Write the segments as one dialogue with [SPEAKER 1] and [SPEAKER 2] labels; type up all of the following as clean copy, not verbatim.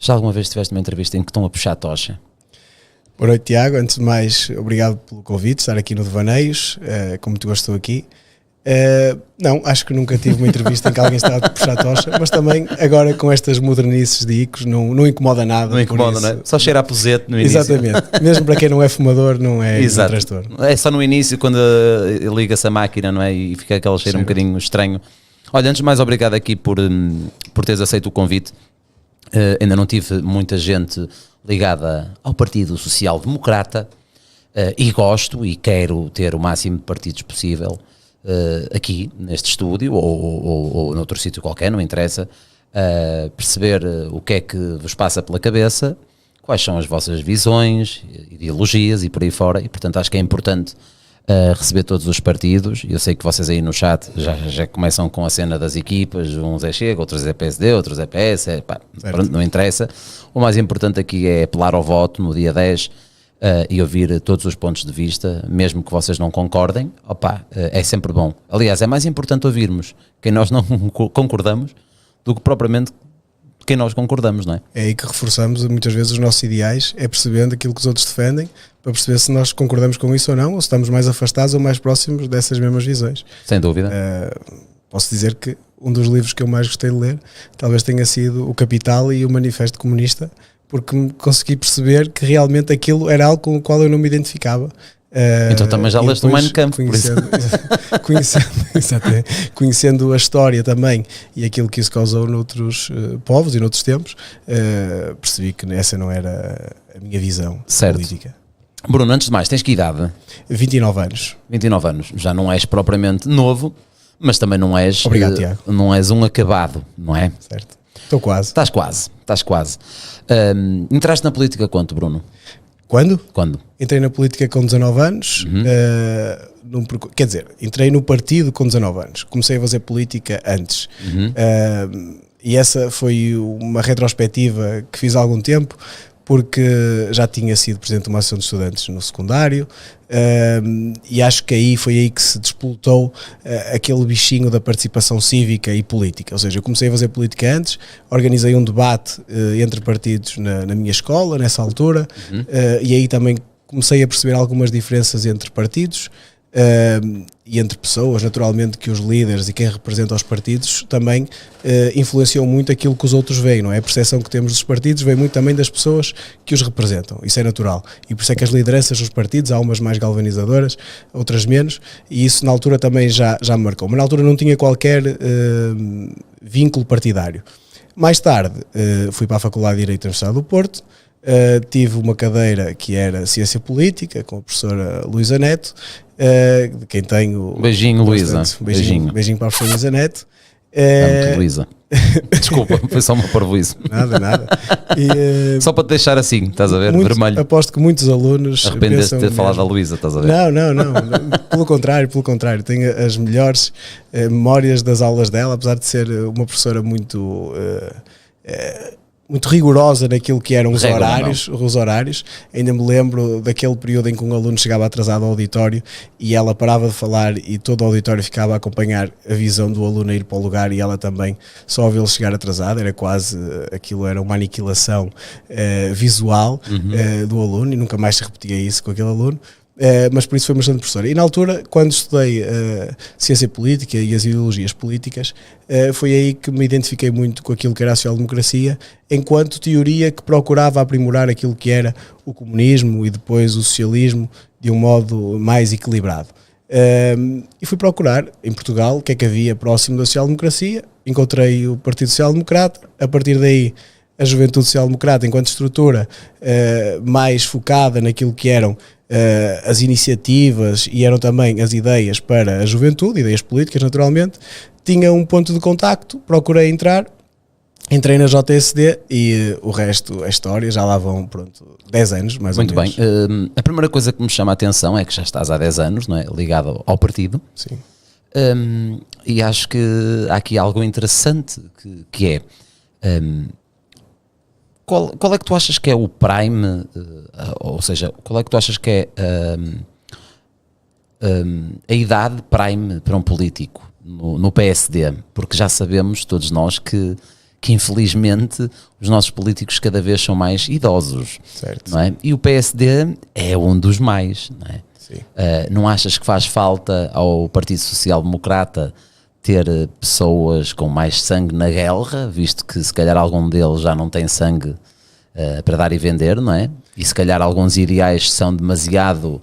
[SPEAKER 1] Já alguma vez tiveste uma entrevista em que estão a puxar a tocha?
[SPEAKER 2] Boa noite, Tiago. Antes de mais, obrigado pelo convite, estar aqui no Devaneios, como tu gostou aqui. Não, acho que nunca tive uma entrevista em que alguém está a puxar a tocha, mas também agora com estas modernices de icos não incomoda nada.
[SPEAKER 1] Não incomoda, não é? Só cheira a posete no início.
[SPEAKER 2] Exatamente, mesmo para quem não é fumador não é um transtorno.
[SPEAKER 1] É só no início quando liga-se a máquina, não é? E fica aquele cheiro um bocadinho estranho. Olha, antes de mais, obrigado aqui por teres aceito o convite. Ainda não tive muita gente ligada ao Partido Social Democrata e gosto e quero ter o máximo de partidos possível aqui neste estúdio ou noutro sítio qualquer, não interessa, perceber o que é que vos passa pela cabeça, quais são as vossas visões, ideologias e por aí fora, e portanto acho que é importante receber todos os partidos. Eu sei que vocês aí no chat já começam com a cena das equipas, uns é Chega, outros é PSD, outros é PS, pronto, não interessa. O mais importante aqui é apelar ao voto no dia 10 e ouvir todos os pontos de vista, mesmo que vocês não concordem, é sempre bom. Aliás, é mais importante ouvirmos quem nós não concordamos do que propriamente quem nós concordamos, não é?
[SPEAKER 2] É aí que reforçamos muitas vezes os nossos ideais, é percebendo aquilo que os outros defendem, para perceber se nós concordamos com isso ou não, ou se estamos mais afastados ou mais próximos dessas mesmas visões.
[SPEAKER 1] Sem dúvida.
[SPEAKER 2] Posso dizer que um dos livros que eu mais gostei de ler talvez tenha sido O Capital e o Manifesto Comunista, porque consegui perceber que realmente aquilo era algo com o qual eu não me identificava.
[SPEAKER 1] Então também já leste o Mein Kampf,
[SPEAKER 2] conhecendo a história também e aquilo que isso causou noutros povos e noutros tempos, percebi que essa não era a minha visão política.
[SPEAKER 1] Bruno, antes de mais, tens que idade?
[SPEAKER 2] 29 anos.
[SPEAKER 1] 29 anos, já não és propriamente novo, mas também não és,
[SPEAKER 2] obrigado, Tiago.
[SPEAKER 1] Não és um acabado, não é?
[SPEAKER 2] Certo. Estou quase.
[SPEAKER 1] Estás quase. Entraste na política quanto, Bruno?
[SPEAKER 2] Quando? Entrei na política com 19 anos, quer dizer, entrei no partido com 19 anos, comecei a fazer política antes, e essa foi uma retrospectiva que fiz há algum tempo, porque já tinha sido presidente de uma associação de estudantes no secundário, e acho que foi aí que se despoltou aquele bichinho da participação cívica e política. Ou seja, eu comecei a fazer política antes, organizei um debate entre partidos na minha escola, nessa altura, e aí também comecei a perceber algumas diferenças entre partidos e entre pessoas, naturalmente que os líderes e quem representa os partidos também influenciam muito aquilo que os outros veem, não é? A percepção que temos dos partidos vem muito também das pessoas que os representam, isso é natural, e por isso é que as lideranças dos partidos, há umas mais galvanizadoras, outras menos, e isso na altura também já me marcou, mas na altura não tinha qualquer vínculo partidário. Mais tarde fui para a Faculdade de Direito da Universidade do Porto, tive uma cadeira que era Ciência Política com a professora Luísa Neto, de quem tenho
[SPEAKER 1] beijinho, Luísa,
[SPEAKER 2] beijinho para a professora Luísa Neto.
[SPEAKER 1] Luísa, desculpa, foi só uma parvoíce.
[SPEAKER 2] Nada.
[SPEAKER 1] Só para te deixar assim, estás a ver, vermelho.
[SPEAKER 2] Aposto que muitos alunos
[SPEAKER 1] arrependeste de ter falado da Luísa, estás a ver?
[SPEAKER 2] Não, pelo contrário, tenho as melhores memórias das aulas dela, apesar de ser uma professora muito rigorosa naquilo que eram os horários. Ainda me lembro daquele período em que um aluno chegava atrasado ao auditório e ela parava de falar e todo o auditório ficava a acompanhar a visão do aluno a ir para o lugar e ela também só a vê-lo chegar atrasado. Era quase, aquilo era uma aniquilação visual do aluno, e nunca mais se repetia isso com aquele aluno. Mas por isso foi bastante professora. E na altura, quando estudei ciência política e as ideologias políticas, foi aí que me identifiquei muito com aquilo que era a social-democracia, enquanto teoria que procurava aprimorar aquilo que era o comunismo e depois o socialismo de um modo mais equilibrado. E fui procurar em Portugal o que é que havia próximo da social-democracia. Encontrei o Partido Social Democrata. A partir daí, a Juventude Social Democrata, enquanto estrutura mais focada naquilo que eram as iniciativas e eram também as ideias para a juventude, ideias políticas naturalmente, tinha um ponto de contacto, procurei entrar, entrei na JSD e o resto é história, já lá vão 10 anos mais ou menos.
[SPEAKER 1] Muito bem, a primeira coisa que me chama a atenção é que já estás há 10 anos, não é? Ligado ao partido.
[SPEAKER 2] Sim.
[SPEAKER 1] E acho que há aqui algo interessante que é... Qual é que tu achas que é o prime, ou seja, qual é que tu achas que é a idade prime para um político no PSD? Porque já sabemos, todos nós, que que infelizmente os nossos políticos cada vez são mais idosos,
[SPEAKER 2] certo.
[SPEAKER 1] Não é? E o PSD é um dos mais, não é? Não achas que faz falta ao Partido Social Democrata ter pessoas com mais sangue na guerra, visto que se calhar algum deles já não tem sangue para dar e vender, não é? E se calhar alguns ideais são demasiado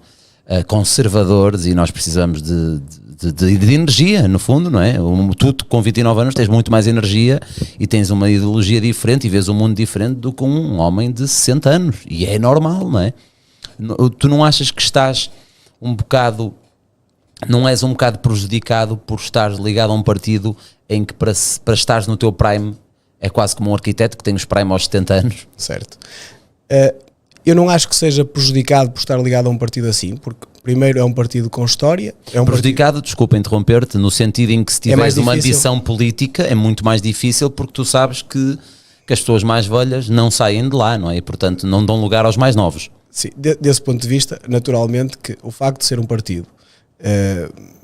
[SPEAKER 1] conservadores e nós precisamos de energia, no fundo, não é? Tu com 29 anos tens muito mais energia e tens uma ideologia diferente e vês um mundo diferente do que um homem de 60 anos, e é normal, não é? Tu não achas que estás um bocado, não és um bocado prejudicado por estares ligado a um partido em que para estares no teu prime é quase como um arquiteto que tem os prime aos 70 anos?
[SPEAKER 2] Certo. Eu não acho que seja prejudicado por estar ligado a um partido assim, porque primeiro é um partido com história.
[SPEAKER 1] Prejudicado, desculpa interromper-te, no sentido em que se tiveres uma ambição política é muito mais difícil, porque tu sabes que as pessoas mais velhas não saem de lá, não é? E portanto não dão lugar aos mais novos.
[SPEAKER 2] Sim, desse ponto de vista, naturalmente que o facto de ser um partido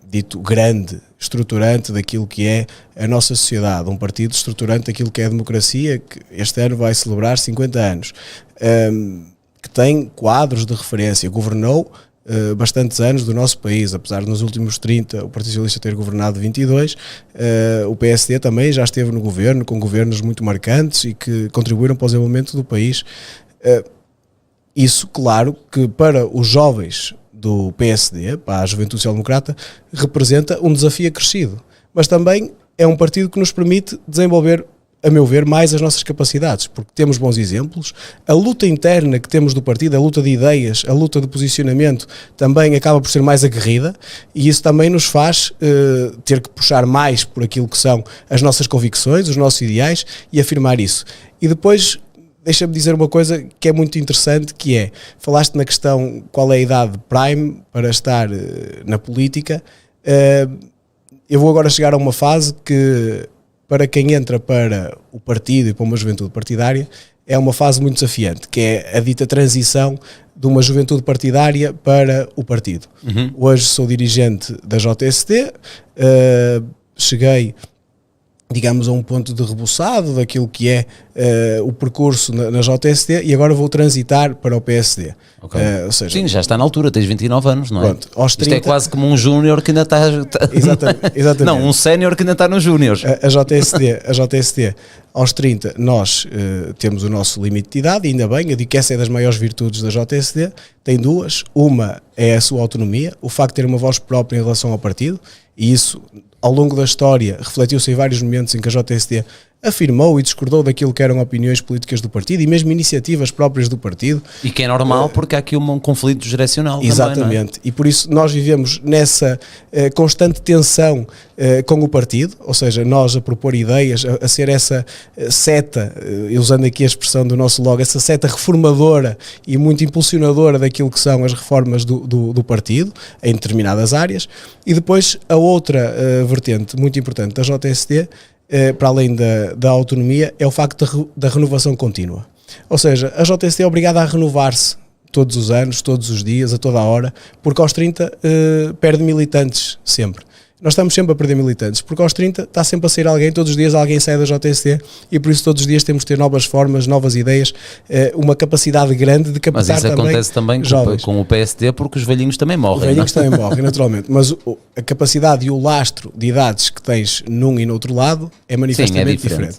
[SPEAKER 2] dito grande, estruturante daquilo que é a nossa sociedade, um partido estruturante daquilo que é a democracia, que este ano vai celebrar 50 anos, que tem quadros de referência, governou bastantes anos do nosso país, apesar de nos últimos 30 o Partido Socialista ter governado 22, o PSD também já esteve no governo, com governos muito marcantes e que contribuíram para o desenvolvimento do país. Isso, claro, que para os jovens do PSD, para a Juventude Social Democrata, representa um desafio acrescido, mas também é um partido que nos permite desenvolver, a meu ver, mais as nossas capacidades, porque temos bons exemplos, a luta interna que temos do partido, a luta de ideias, a luta de posicionamento também acaba por ser mais aguerrida, e isso também nos faz ter que puxar mais por aquilo que são as nossas convicções, os nossos ideais, e afirmar isso. E depois deixa-me dizer uma coisa que é muito interessante, que é, falaste na questão qual é a idade prime para estar na política. Eu vou agora chegar a uma fase que, para quem entra para o partido e para uma juventude partidária, é uma fase muito desafiante, que é a dita transição de uma juventude partidária para o partido. Hoje sou dirigente da JSD, cheguei, digamos, a um ponto de rebuçado daquilo que é o percurso na JSD, e agora vou transitar para o PSD.
[SPEAKER 1] Okay.
[SPEAKER 2] Ou seja,
[SPEAKER 1] sim, já está na altura, tens 29 anos, não é?
[SPEAKER 2] Pronto, aos 30...
[SPEAKER 1] Isto é quase como um júnior que ainda está...
[SPEAKER 2] Exatamente.
[SPEAKER 1] Não, um sénior que ainda está nos júniores.
[SPEAKER 2] A JSD, aos 30, nós temos o nosso limite de idade, e ainda bem, eu digo que essa é das maiores virtudes da JSD, tem duas. Uma é a sua autonomia, o facto de ter uma voz própria em relação ao partido, e isso, ao longo da história, refletiu-se em vários momentos em que a JSD afirmou e discordou daquilo que eram opiniões políticas do partido e mesmo iniciativas próprias do partido.
[SPEAKER 1] E que é normal, porque há aqui um conflito geracional.
[SPEAKER 2] Exatamente,
[SPEAKER 1] também, não é?
[SPEAKER 2] E por isso nós vivemos nessa constante tensão com o partido, ou seja, nós a propor ideias, a ser essa seta, usando aqui a expressão do nosso logo, essa seta reformadora e muito impulsionadora daquilo que são as reformas do partido, em determinadas áreas. E depois a outra vertente muito importante da JSD, para além da autonomia, é o facto da renovação contínua. Ou seja, a JSD é obrigada a renovar-se todos os anos, todos os dias, a toda a hora, porque aos 30 perde militantes sempre. Nós estamos sempre a perder militantes, porque aos 30 está sempre a sair alguém, todos os dias alguém sai da JSD, e por isso todos os dias temos de ter novas formas, novas ideias, uma capacidade grande de captar também.
[SPEAKER 1] Mas isso acontece também com o PSD, porque os velhinhos também morrem.
[SPEAKER 2] Os velhinhos também morrem, naturalmente, mas a capacidade e o lastro de idades que tens num e no outro lado é manifestamente diferente.